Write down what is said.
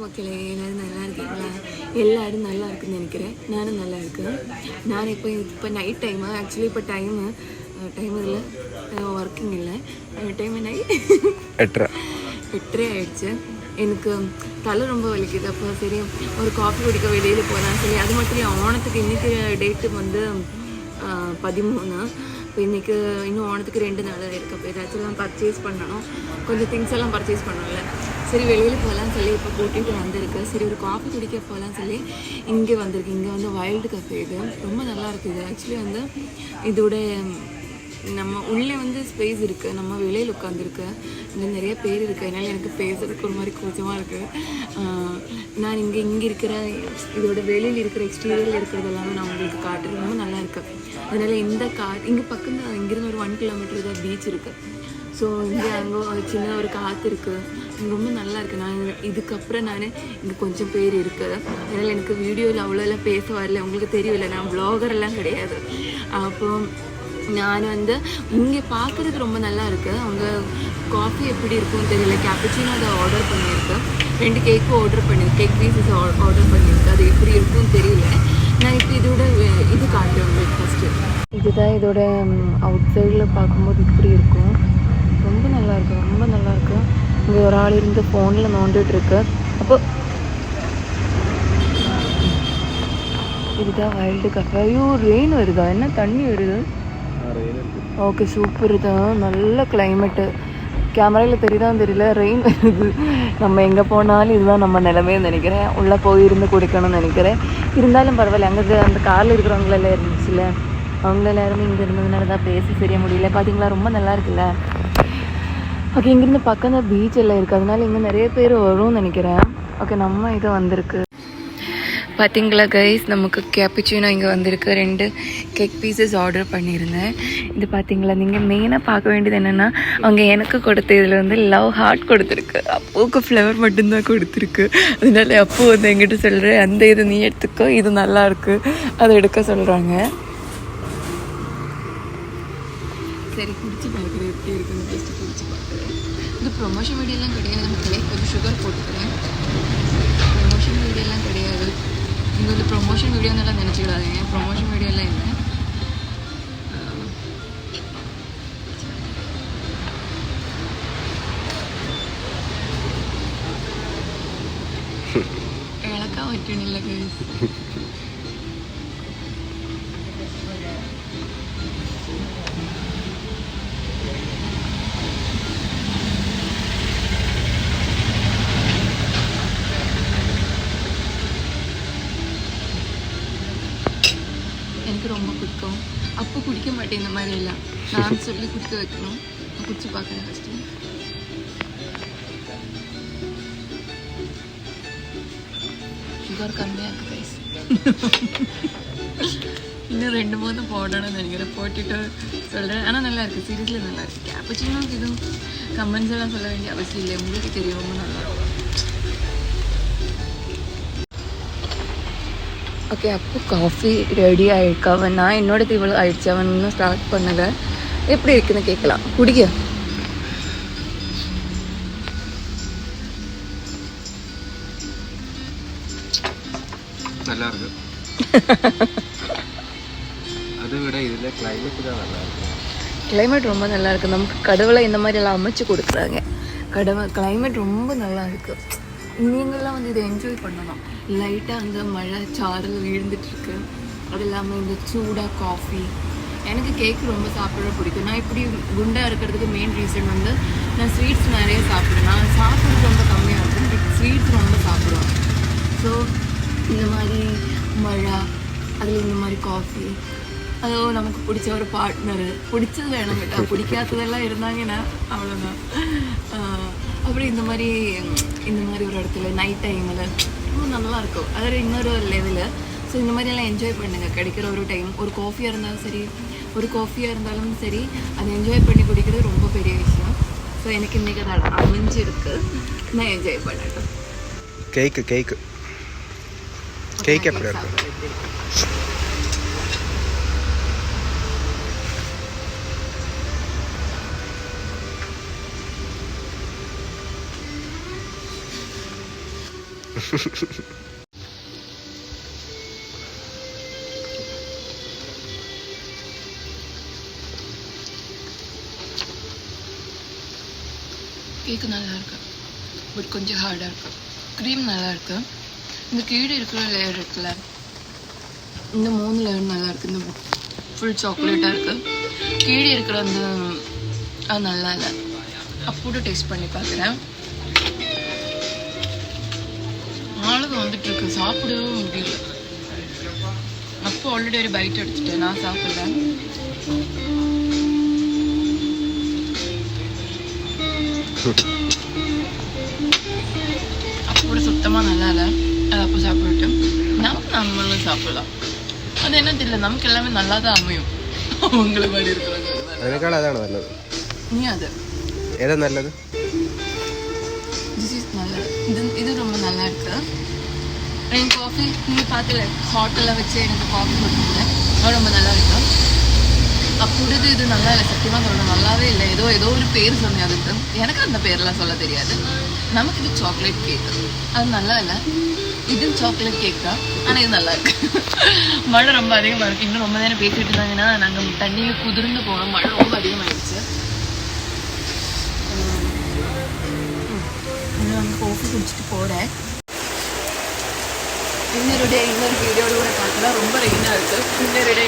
மக்களே, எல்லோரும் நல்லா இருக்கீங்களா? எல்லோரும் நல்லா இருக்குன்னு நினைக்கிறேன். நானும் நல்லா இருக்கேன். நான் இப்போ நைட் டைமு, ஆக்சுவலி இப்போ டைம் இல்லை, ஒர்க்கிங் இல்லை. டைம் நைட் 8:30 ஆகிடுச்சு. எனக்கு தலை ரொம்ப வலிக்குது. அப்போ சரி ஒரு காஃபி குடிக்க வெளியில் போகலாம் சரி. அது மட்டும் இல்லை, ஓணத்துக்கு இன்றைக்கி டேட்டு வந்து 13. இப்போ இன்றைக்கி இன்னும் ஓணத்துக்கு 2 நாள் இருக்குது. அப்போ ஏதாச்சும் பர்ச்சேஸ் பண்ணணும், கொஞ்சம் திங்ஸ் எல்லாம் பர்ச்சேஸ் பண்ணணும்ல. சரி வெளியில் போகலான்னு சொல்லி இப்போ கூட்டிகிட்டு வந்திருக்கு. சரி ஒரு காஃபி குடிக்க போகலான்னு சொல்லி இங்கே வந்திருக்கு. இங்கே வந்து வைல்டு கஃபே, இது ரொம்ப நல்லா இருக்குது. ஆக்சுவலி வந்து இதோட நம்ம உள்ளே வந்து ஸ்பேஸ் இருக்குது, நம்ம வெளியில் உட்காந்துருக்கு, இங்கே நிறைய பேர் இருக்குது. அதனால் எனக்கு பேசுறதுக்கு ஒரு மாதிரி கூச்சமாக இருக்குது. நான் இங்கே இருக்கிற இதோட வெளியில் இருக்கிற எக்ஸ்டீரியரில் இருக்கிறது எல்லாமே நான் உங்களுக்கு காட்டுறேன். ரொம்ப நல்லா இருக்குது. அதனால் இந்த இங்கே பக்கம் தான், இங்கேருந்து ஒரு 1 கிலோமீட்டர் தான் பீச் இருக்குது. ஸோ இங்கே அங்கே ஒரு சின்ன ஒரு காற்று இருக்குது, ரொம்ப நல்லா இருக்குது. நான் இதுக்கப்புறம் இங்கே கொஞ்சம் பேர் இருக்குது. அதனால் எனக்கு வீடியோவில் அவ்வளோலாம் பேச வரல. உங்களுக்கு தெரியல, நான் வ்ளாகரெல்லாம் கிடையாது. அப்போ நான் வந்து இங்கே பார்க்குறதுக்கு ரொம்ப நல்லா இருக்குது. அவங்க காஃபி எப்படி இருக்கும்னு தெரியல. கேப்புச்சினோ அதை ஆர்டர் பண்ணியிருக்கேன். 2 கேக்கும் ஆர்டர் பண்ணியிருக்கேன். கேக் பீஸஸ் ஆர்டர் பண்ணியிருக்கேன். அது எப்படி இருக்கும்னு தெரியல. நான் இப்போ இதோட இது காட்டுறேன் உங்களுக்கு. ஃபஸ்ட்டு இதுதான் இதோட அவுட் சைடில் பார்க்கும்போது இப்படி இருக்கும். ரொம்ப நல்லாயிருக்கு, ரொம்ப நல்லாயிருக்கு. இங்கே ஒரு ஆள் இருந்து ஃபோனில் நோண்டிகிட்ருக்கு. அப்போ இதுதான் வைல்டு கஃபே. ஐயோ ரெயின் வருதா? என்ன தண்ணி வருது? ஓகே சூப்பர் தான், நல்ல கிளைமேட்டு. கேமராவில் தெரியுதான்னு தெரியல, ரெயின் வருது. நம்ம எங்கே போனாலும் இதுதான் நம்ம நிலைமைன்னு நினைக்கிறேன். உள்ளே போயிருந்து குடிக்கணும்னு நினைக்கிறேன். இருந்தாலும் பரவாயில்ல, அங்கே அந்த காரில் இருக்கிறவங்களெல்லாம் இருந்துச்சுல்ல, அவங்கள எல்லாருமே இங்கே இருந்ததுனால தான் பேசி சரியா முடியல. பார்த்தீங்களா, ரொம்ப நல்லா இருக்குல்ல. ஓகே, இங்கேருந்து பக்கம் தான் பீச் எல்லாம் இருக்குது. அதனால இங்கே நிறைய பேர் வரும்னு நினைக்கிறேன். ஓகே, நம்ம இது வந்திருக்கு. பார்த்தீங்களா கைஸ், நமக்கு கேப்புச்சினோ இங்கே வந்திருக்கு. 2 கேக் பீசஸ் ஆர்டர் பண்ணியிருந்தேன். இது பார்த்தீங்களா, நீங்கள் மெயினாக பார்க்க வேண்டியது என்னென்னா, அவங்க எனக்கு கொடுத்த இதில் வந்து லவ் ஹார்ட் கொடுத்துருக்கு. அப்போவுக்கு ஃப்ளவர் மட்டும்தான் கொடுத்துருக்கு. அதனால அப்போ வந்து எங்கிட்ட சொல்கிறேன், அந்த இது நீ எடுத்துக்கோ, இது நல்லாயிருக்கு, அதை எடுக்க சொல்கிறாங்க. சரி குடிச்சு பார்க்குறேன் எப்படி இருக்குன்னு. ஃபஸ்ட்டு குடிச்சு பார்க்குறேன். இது ப்ரொமோஷன் வீடியோலாம் கிடையாது மக்களே, கொஞ்சம் சுகர் போட்டுக்கிறேன். ப்ரொமோஷன் வீடியோலாம் கிடையாது. இங்கே வந்து ப்ரொமோஷன் வீடியோன்னெல்லாம் நினச்சிக்கிடாதீங்க, ப்ரொமோஷன் வீடியோலாம் இல்லை. இழக்கா പറ്റണില്ല கைஸ். எனக்கு ரொம்ப பிடிக்கும். அப்போ குடிக்க மாட்டேன் இந்த மாதிரி எல்லாம், நான் சொல்லி குடிக்க வைக்கணும். நான் குடிச்சு பார்க்குறேன் ஃபஸ்ட்டு. சுகர் கம்மியாக இருக்குது கைஸ். இன்னும் 2-3 போடணும்னு நினைக்கிறேன். போட்டுட்டு சொல்கிறேன். ஆனால் நல்லா இருக்குது, சீரியஸ்லி நல்லா இருக்குது. கேப்புச்சினோக்கு இதுவும் கமெண்ட்ஸ் எல்லாம் சொல்ல வேண்டிய அவசியம் இல்லை, உங்களுக்கு தெரியும், ரொம்ப நல்லா இருக்கும். ஓகே, அப்போ காஃபி ரெடி ஆகிருக்கு. அவன் நான் என்னோட இவ்வளோ ஆயிடுச்சு, அவன் இன்னும் ஸ்டார்ட் பண்ணலை. எப்படி இருக்குன்னு கேட்கலாம். குடிக்க நல்லா இருக்கு. அதை விட இதில் கிளைமேட் தான் நல்லா இருக்கு. கிளைமேட் ரொம்ப நல்லா இருக்குது. நமக்கு கடவுளை இந்த மாதிரி எல்லாம் அமைச்சு கொடுக்குறாங்க. கிளைமேட் ரொம்ப நல்லா இருக்குது. நீங்கள்லாம் வந்து இதை என்ஜாய் பண்ணலாம். லைட்டாக அந்த மழை சாரல் விழுந்துட்டுருக்கு. அது இல்லாமல் இந்த சூடாக காஃபி. எனக்கு கேக் ரொம்ப சாப்பிட பிடிக்கும். நான் இப்படி குண்டாக இருக்கிறதுக்கு மெயின் ரீசன் வந்து நான் ஸ்வீட்ஸ் நிறைய சாப்பிடுவேன். நான் சாப்பிட்றது ரொம்ப கம்மியாக இருக்கும், பட் ஸ்வீட்ஸ் ரொம்ப சாப்பிடுவேன். ஸோ இந்த மாதிரி மழை, அதில் இந்த மாதிரி காஃபி, அதோ நமக்கு பிடிச்ச ஒரு பார்ட்னரு, பிடிச்சது வேணும் கேட்டா, பிடிக்காததெல்லாம் இருந்தாங்கன்னா அவ்வளோதான். அப்படி இந்த மாதிரி ஒரு இடத்துல நைட் டைமில் ரொம்ப நல்லாயிருக்கும். அதில் இன்னொரு லெவலு. ஸோ இந்த மாதிரியெல்லாம் என்ஜாய் பண்ணுங்கள். கிடைக்கிற ஒரு டைம், ஒரு காஃபியாக இருந்தாலும் சரி, அதை என்ஜாய் பண்ணி குடிக்கிறது ரொம்ப பெரிய விஷயம். ஸோ எனக்கு இன்றைக்கி அதை அமைஞ்சிருக்கு. நான் என்ஜாய் பண்ணட்டும். கேக்கு எப்படி இருக்கு? கேக்கு நல்லா இருக்கு, பட் கொஞ்சம் ஹார்டாக இருக்கு. க்ரீம் நல்லா இருக்கு. இந்த கீழே இருக்கிற லேயர் இருக்குல்ல, இந்த 3 லேயர் நல்லா இருக்கு. இந்த ஃபுல் சாக்லேட்டாக இருக்கு. கீழே இருக்கிற அந்த அது நல்லா இல்லை. அப்போட டேஸ்ட் பண்ணி பார்க்குறேன். ஆளுங்க வந்துட்டு இருக்கு, சாப்பிடவும் முடியல. அப்போ ஆல்ரெடி ஒரு பைட் எடுத்துட்டேன், நான் சாப்பிட்றேன். அப்போ சுத்தமாக நல்லா இல்லை. அது அப்போ சாப்பிட்டு நம்மளும் சாப்பிடலாம். அது என்ன தெரியல, நமக்கு எல்லாமே நல்லா தான் அமையும். அவங்கள மாதிரி இருக்கிறாங்க. അതിനേക്കാൾ അതാണ് നല്ലത്. നീ അത് ഏതാ നല്ലത്? இது ரொம்ப நல்லா இருக்கு. எனக்கு காஃபி நீங்கள் பார்த்துல ஹாட்டலில் வச்சு எனக்கு காஃபி கொடுத்துருந்தேன், அது ரொம்ப நல்லா இருக்கு. அப்பொழுது இது நல்லா இல்லை, சத்தியமாக சொல்ல நல்லாவே இல்லை. ஏதோ ஒரு பேர் சொன்னேன் அதுக்கு, எனக்கு அந்த பேர்லாம் சொல்ல தெரியாது. நமக்கு இது சாக்லேட் கேக், அது நல்லா இல்லை. இது சாக்லேட் கேக் தான், ஆனால் இது நல்லா இருக்கு. மழை ரொம்ப அதிகமாக இருக்குது. இன்னும் ரொம்ப நேரம் பேசிட்டு இருந்தாங்கன்னா நாங்கள் தண்ணியில் குதிர்ந்து போனோம். மழை ரொம்ப அதிகமாகிடுச்சு. நான் காஃபி குடிச்சிட்டு போகிறேன். இன்னொரு வீடியோட கூட பார்க்கலாம். ரொம்ப ரெயினாக இருக்குது. இன்னொரு டே